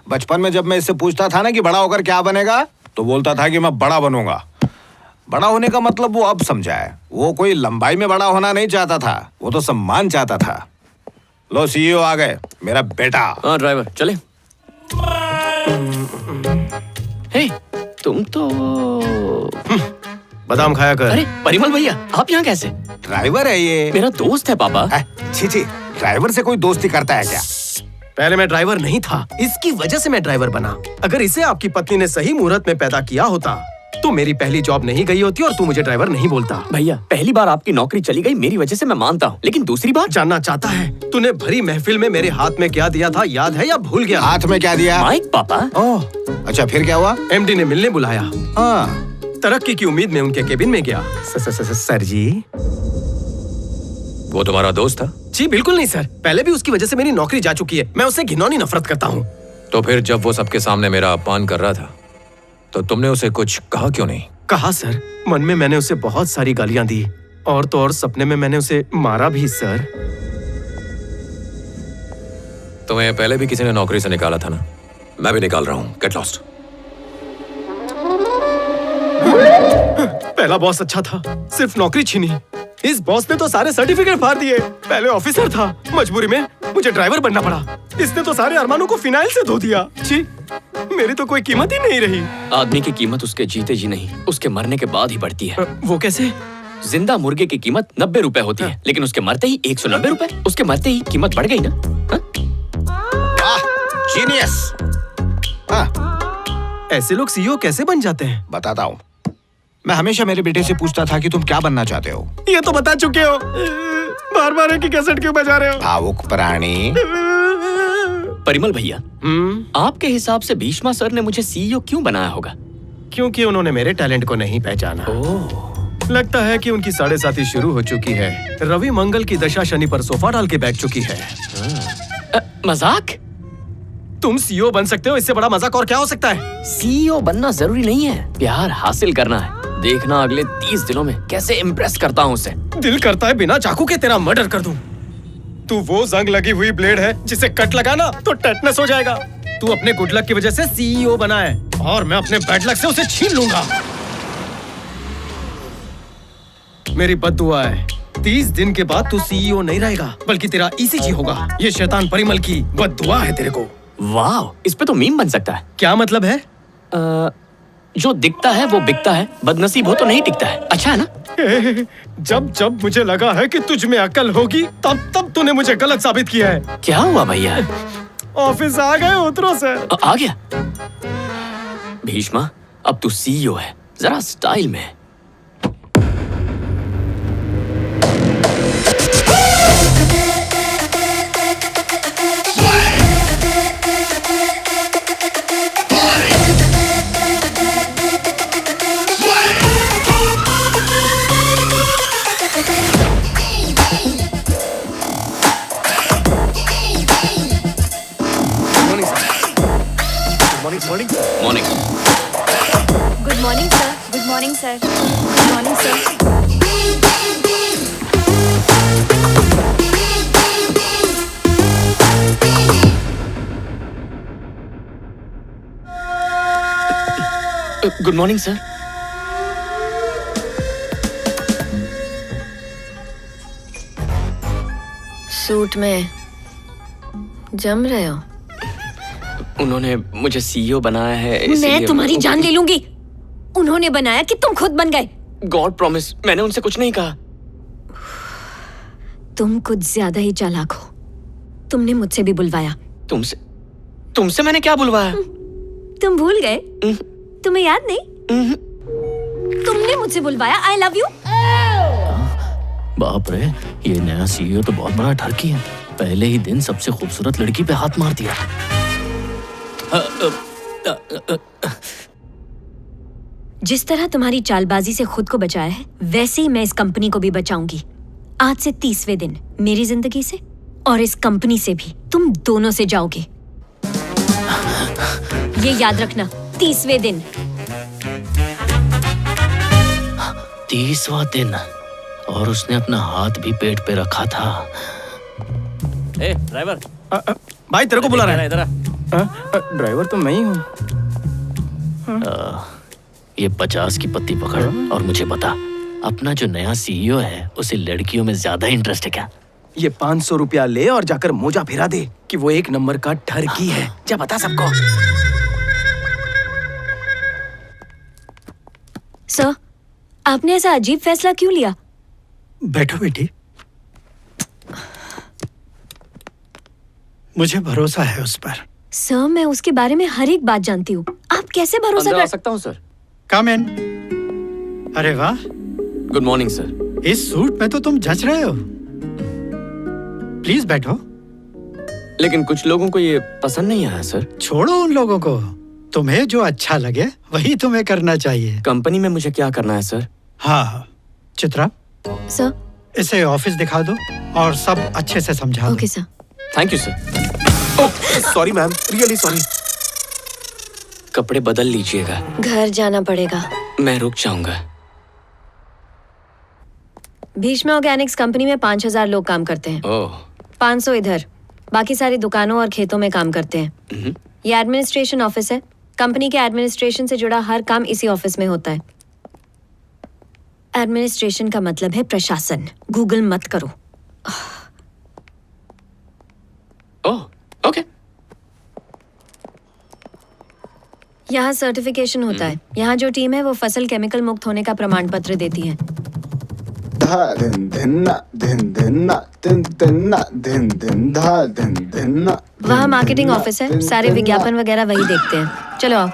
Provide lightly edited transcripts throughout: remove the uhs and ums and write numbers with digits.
बचपन में जब मैं इससे पूछता था ना कि बड़ा होकर क्या बनेगा, तो बोलता था कि मैं बड़ा बनूंगा। बड़ा होने का मतलब वो अब समझा है। वो कोई लंबाई में बड़ा होना नहीं चाहता था, वो तो सम्मान चाहता था। लो सीईओ आ गए, मेरा बेटा। हाँ ड्राइवर चले। हे, तुम तो बादाम खाया कर। अरे परिमल भैया, आप यहाँ कैसे? ड्राइवर है ये। मेरा दोस्त है पापा। छी छी, ड्राइवर से कोई दोस्ती करता है क्या? पहले मैं ड्राइवर नहीं था, इसकी वजह से मैं ड्राइवर बना। अगर इसे आपकी पत्नी ने सही मुहूर्त में पैदा किया होता तो मेरी पहली जॉब नहीं गई होती और तू मुझे ड्राइवर नहीं बोलता। भैया पहली बार आपकी नौकरी चली गई मेरी वजह से, मैं मानता हूँ, लेकिन दूसरी बार जानना चाहता है तूने भरी महफिल में मेरे हाथ में क्या दिया था, याद है या भूल गया? हाथ में क्या दिया? माइक पापा। ओह अच्छा, फिर क्या हुआ? एमडी ने मिलने बुलाया। हाँ, तरक्की की उम्मीद में उनके केबिन में गया। सर जी। वो तुम्हारा दोस्त था? जी बिल्कुल नहीं सर, पहले भी उसकी वजह से मेरी नौकरी जा चुकी है। मैं उससे घिनौनी नफरत करता हूँ। तो फिर जब वो सबके सामने मेरा अपमान कर रहा था तो तुमने उसे कुछ कहा क्यों नहीं? कहा सर, मन में मैंने उसे बहुत सारी गालियां दी और तो और सपने में मैंने उसे मारा भी सर। तुम्हें पहले भी किसी ने नौकरी से निकाला था ना? मैं भी निकाल रहा हूँ, गेट लॉस्ट। पहला बॉस अच्छा था, सिर्फ नौकरी छीनी। इस बॉस ने तो सारे सर्टिफिकेट फाड़ दिए। पहले ऑफिसर था, मजबूरी में मुझे ड्राइवर बनना पड़ा। इसने तो सारे अरमानों को फिनाइल से धो दिया। छी, मेरी तो कोई कीमत ही नहीं रही। आदमी की कीमत उसके जीते जी नहीं, उसके मरने के बाद ही बढ़ती है। वो कैसे? जिंदा मुर्गे की कीमत 90 रुपए होती है, लेकिन उसके मरते ही 190 रुपए। उसके मरते ही कीमत बढ़ गई ना। जीनियस। ऐसे लोग सीईओ कैसे बन जाते हैं? बताता हूँ। मैं हमेशा मेरे बेटे से पूछता था कि तुम क्या बनना चाहते हो। ये तो बता चुके हो, बार बार एक ही कैसेट क्यों बजा रहे हो? भावुक प्राणी। परिमल भैया, आपके हिसाब से भीष्मा सर ने मुझे सीईओ क्यों बनाया होगा? क्योंकि उन्होंने मेरे टैलेंट को नहीं पहचाना। लगता है कि उनकी 7.5 शुरू हो चुकी है। रवि मंगल की दशा शनि पर सोफा डाल के बैठ चुकी है। मजाक? तुम सीईओ बन सकते हो, इससे बड़ा मजाक और क्या हो सकता है? सीईओ बनना जरूरी नहीं है, प्यार हासिल करना है। देखना अगले 30 दिनों में कैसे इम्प्रेस करता हूँ उसे। दिल करता है बिना चाकू के तेरा मर्डर कर दूं। तू वो जंग लगी हुई ब्लेड है जिसे कट लगाना तो टेटनस हो जाएगा। तू अपने गुड लक की वजह से सीईओ बना है और मैं अपने बैड लक से उसे छीन लूंगा। मेरी बद्दुआ है, 30 दिन के बाद तू सीईओ नहीं रहेगा बल्कि तेरा ईसीजी होगा। ये शैतान परिमल की बद्दुआ है तेरे को। वाह, इस पे तो मीम बन सकता है। क्या मतलब है? जो दिखता है वो बिकता है, बदनसीब हो तो नहीं टिकता है। अच्छा है ना? जब जब मुझे लगा है कि तुझ में अकल होगी तब तब तूने मुझे गलत साबित किया है। क्या हुआ भैया? ऑफिस आ गए उतरो सर। आ गया। भीष्मा, अब तू सीईओ है, जरा स्टाइल में। Morning. Morning. Good morning sir. Good morning sir. Good morning sir. Good morning sir. Suit में जम रहे हो? उन्होंने मुझे सीईओ बनाया है, मैं तुम्हारी जान ले लूंगी। उन्होंने बनाया कि तुम खुद बन गए? गॉड प्रॉमिस, मैंने उनसे कुछ नहीं कहा। तुम कुछ ज्यादा ही चालाक हो। तुमने मुझसे भी बुलवाया। तुमसे मैंने क्या बुलवाया? तुम भूल गए? तुम्हें याद नहीं? तुमने मुझसे बुलवाया आई लव यू। बाप रे, ये नया सीईओ तो बहुत बड़ा ठरकी है। पहले ही दिन सबसे खूबसूरत लड़की पे हाथ मार दिया। जिस तरह तुम्हारी चालबाजी से खुद को बचाया है, वैसे ही मैं इस कंपनी को भी बचाऊंगी। आज से 30वें दिन मेरी जिंदगी से और इस कंपनी से भी तुम दोनों से जाओगे। ये याद रखना, 30वें दिन। 30वां दिन, और उसने अपना हाथ भी पेट पे रखा था। ए ड्राइवर, भाई तेरे को बुला रहा है। इधर आ। ड्राइवर तो मैं ही हूँ। ये 50 की पत्ती पकड़ और मुझे बता, अपना जो नया सीईओ है उसे लड़कियों में ज्यादा इंटरेस्ट है क्या? ये 500 रुपया ले और जाकर मोजा फिरा दे कि वो 1 नंबर का ठरकी है। जा बता सबको। सर, आपने ऐसा अजीब फैसला क्यों लिया? बैठो बेटी। मुझे भरोसा है उस पर। सर, मैं उसके बारे में हर एक बात जानती हूँ। आप कैसे भरोसा अंदर आ कर सकता हूँ सर? कम इन। अरे वाह, गुड मॉर्निंग सर। इस सूट में तो तुम जच रहे हो। प्लीज बैठो। लेकिन कुछ लोगों को ये पसंद नहीं आया सर। छोड़ो उन लोगों को, तुम्हें जो अच्छा लगे वही तुम्हें करना चाहिए। कंपनी में मुझे क्या करना है सर? हाँ चित्रा, सर। इसे ऑफिस दिखा दो और सब अच्छे से समझा दो। Okay sir. Thank you sir. Sorry ma'am, really sorry. कपड़े बदल लीजिएगा, घर जाना पड़ेगा। मैं रुक जाऊंगा। भीष्मा ऑर्गेनिक्स कंपनी में 5000 लोग काम करते हैं। ओह 500 इधर, बाकी सारी दुकानों और खेतों में काम करते हैं। ये एडमिनिस्ट्रेशन ऑफिस है। कंपनी के एडमिनिस्ट्रेशन से जुड़ा हर काम इसी ऑफिस में होता है। एडमिनिस्ट्रेशन का मतलब है प्रशासन। गूगल मत करो। Oh okay. यहाँ सर्टिफिकेशन होता है। यहाँ जो टीम है वो फसल केमिकल मुक्त होने का प्रमाण पत्र देती है। वहाँ मार्केटिंग ऑफिस है। सारे विज्ञापन वगैरह वही देखते हैं। चलो आओ।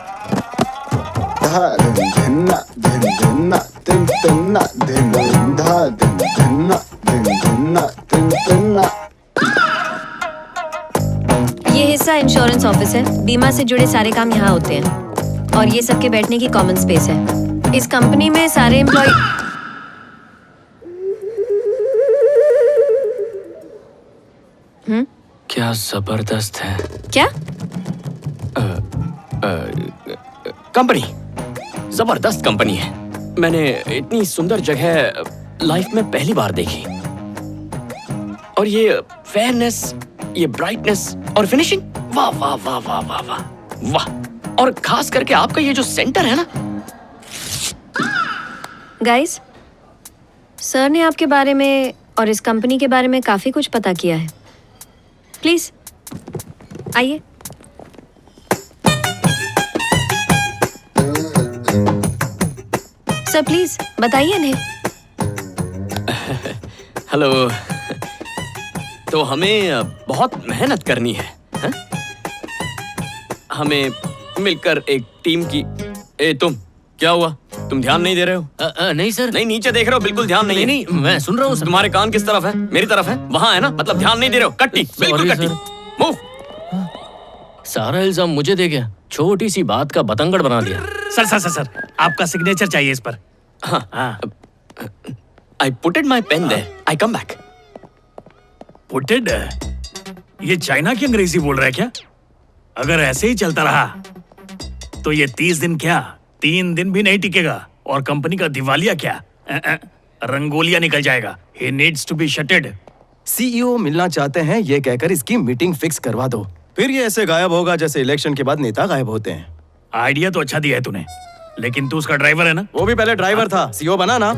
ये हिस्सा इंश्योरेंस ऑफिस है। बीमा से जुड़े सारे काम यहाँ होते हैं और ये सबके बैठने की कॉमन स्पेस है। इस कंपनी में सारे एम्प्लॉय क्या जबरदस्त है। क्या? कंपनी जबरदस्त कंपनी है। मैंने इतनी सुंदर जगह लाइफ में पहली बार देखी। और ये फेयरनेस, ये ब्राइटनेस और फिनिशिंग, वाह वाह वाह वाह वाह वाह वाह। और खास करके आपका ये जो सेंटर है ना। गाइस, सर ने आपके बारे में और इस कंपनी के बारे में काफी कुछ पता किया है। प्लीज आइए। सर प्लीज बताइए इन्हें। हेलो। तो हमें बहुत मेहनत करनी है, हा? हमें मिलकर एक टीम की। तुम क्या हुआ? तुम ध्यान नहीं दे रहे हो? नहीं सर। नहीं, नीचे देख रहे हो, बिल्कुल ध्यान नहीं है। नहीं, मैं सुन रहा हूँ सर। तुम्हारे कान किस तरफ है? मेरी तरफ है? वहाँ है ना? मतलब ध्यान नहीं दे रहे हो। कट्टी, बिल्कुल कट्टी। मूव। सारा इल्जाम मुझे दे गया। छोटी सी बात का बतंगड़ बना दिया। सर सर सर सर, आपका सिग्नेचर चाहिए इस पर। हाँ। I putted my pen there. I come back. Putted? ये चाइना की अंग्रेजी बोल रहा है क्या? अगर ऐसे ही चलता रहा तो ये 30 दिन क्या 3 दिन भी नहीं टिकेगा और कंपनी का दिवालिया क्या रंगोलिया निकल जाएगा। He needs to be shuttered. CEO मिलना चाहते हैं ये कहकर इसकी मीटिंग फिक्स करवा दो। फिर ये ऐसे गायब होगा जैसे इलेक्शन के बाद नेता गायब होते हैं। आइडिया तो अच्छा दिया है तूने, लेकिन तू उसका ड्राइवर है ना? वो भी पहले ड्राइवर था, सीईओ बना ना।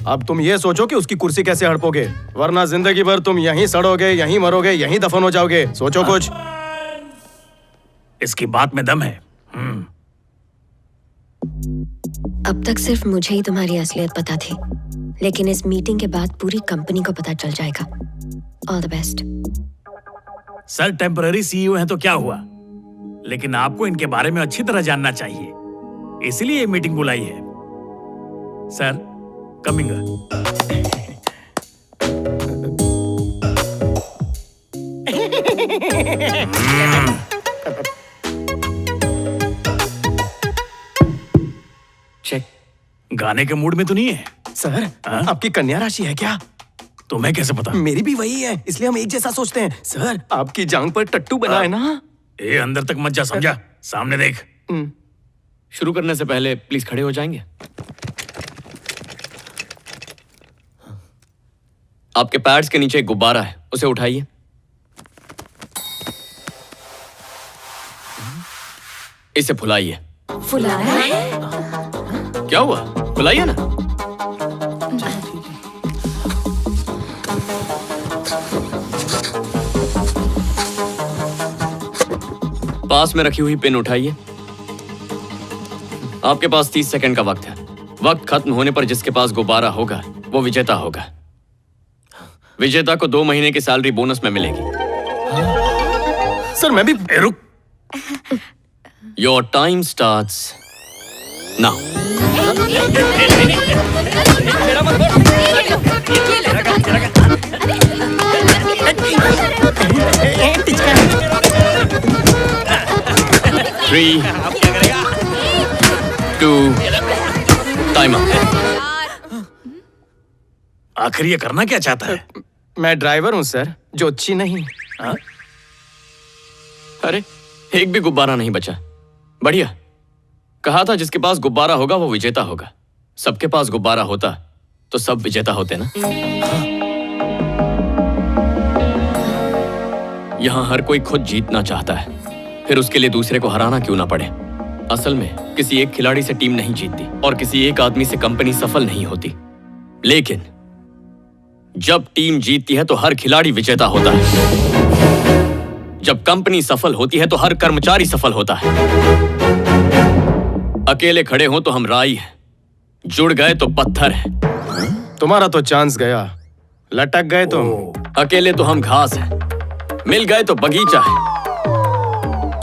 अब तुम ये सोचो कि उसकी कुर्सी कैसे हड़पोगे, वरना जिंदगी भर तुम यहीं सड़ोगे, यहीं मरोगे, यहीं दफन हो जाओगे। सोचो कुछ। इसकी बात में दम है। अब तक सिर्फ मुझे ही तुम्हारी असलियत पता थी, लेकिन इस मीटिंग के बाद पूरी कंपनी को पता चल जाएगा। All the best. Sir temporary CEO है तो क्या हुआ, लेकिन आपको इनके बारे में अच्छी तरह जानना चाहिए, इसलिए ये मीटिंग बुलाई है। Sir coming. चेक। गाने के मूड में तो नहीं है? सर हाँ? आपकी कन्या राशि है क्या? तुम्हें कैसे पता? मेरी भी वही है, इसलिए हम एक जैसा सोचते हैं। सर आपकी जांग पर टट्टू बना है ना। ए अंदर तक मत जा, समझा? सामने देख। शुरू करने से पहले प्लीज खड़े हो जाएंगे? आपके पैड्स के नीचे एक गुब्बारा है, उसे उठाइए। इसे फुलाइए। फुलाना है? क्या हुआ? फुलाइए ना। पास में रखी हुई पिन उठाइए। आपके पास 30 सेकंड का वक्त है। वक्त खत्म होने पर जिसके पास गुब्बारा होगा वो विजेता होगा। विजेता को 2 महीने की सैलरी बोनस में मिलेगी। सर मैं भी रुक। Your time starts now. Three, 2, time up. आखिर ये करना क्या चाहता है? मैं ड्राइवर हूँ सर, ज्योतिषी नहीं। हाँ? अरे एक भी गुब्बारा नहीं बचा। बढ़िया। कहा था जिसके पास गुब्बारा होगा वो विजेता होगा। सबके पास गुब्बारा होता तो सब विजेता होते ना। यहां हर कोई खुद जीतना चाहता है, फिर उसके लिए दूसरे को हराना क्यों ना पड़े। असल में किसी एक खिलाड़ी से टीम नहीं जीतती और किसी एक आदमी से कंपनी सफल नहीं होती। लेकिन जब टीम जीतती है तो हर खिलाड़ी विजेता होता है। जब कंपनी सफल होती है तो हर कर्मचारी सफल होता है। अकेले खड़े हो तो हम राई हैं, जुड़ गए तो पत्थर हैं। तुम्हारा तो चांस गया, लटक गए तुम। अकेले तो हम घास हैं, मिल गए तो बगीचा है।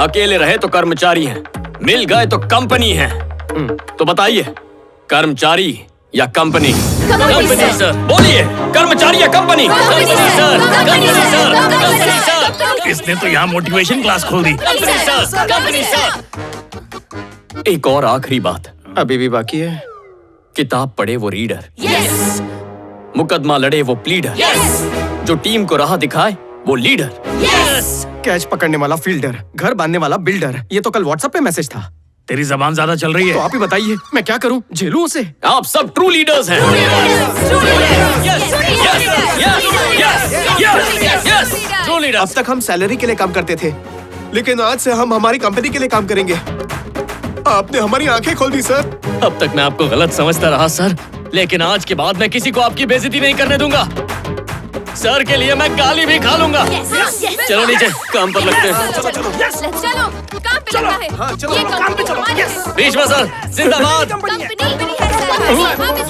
अकेले रहे तो कर्मचारी हैं, मिल गए तो कंपनी है। तो बताइए, कर्मचारी या कंपनी? Company sir. बोलिए, कर्मचारी या company? Company sir. Company sir. Company sir. इसने तो यहाँ मोटिवेशन क्लास खोल दी। Company sir. एक और आखिरी बात, अभी भी बाकी है। किताब पढ़े वो रीडर, यस मुकदमा लड़े वो प्लीडर, यस जो टीम को राह दिखाए वो लीडर। यस कैच पकड़ने वाला फील्डर, घर बांधने वाला बिल्डर। ये तो कल व्हाट्सएप पे मैसेज था। तेरी जबान ज्यादा चल रही तो है। आप ही बताइए, मैं क्या करूं? झेलूं उसे? आप सब ट्रू लीडर्स हैं। True leaders. अब तक हम सैलरी के लिए काम करते थे, लेकिन आज से हम हमारी कंपनी के लिए काम करेंगे। आपने हमारी आंखें खोल दी सर। अब तक मैं आपको गलत समझता रहा सर, लेकिन आज के बाद मैं किसी को आपकी बेइज्जती नहीं करने दूंगा। सर के लिए मैं गाली भी खा लूंगा। चलो नीचे काम पर लगते हैं। चलो काम पे लगना है। ये काम पे चलो। भीष्म सर जिंदाबाद। कंपनी है सर।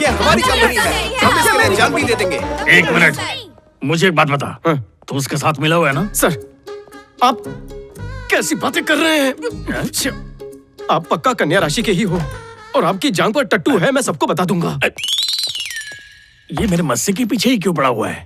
ये हमारी कंपनी है, हम इसके लिए जान भी दे देंगे। 1 मिनट, मुझे एक बात बता। तू उसके साथ मिला हुआ है ना? सर आप कैसी बातें कर रहे हैं? आप पक्का कन्या राशि के ही हो और आपकी जांग पर टट्टू है, मैं सबको बता दूंगा। ये मेरे मस्से के पीछे ही क्यों पड़ा हुआ है?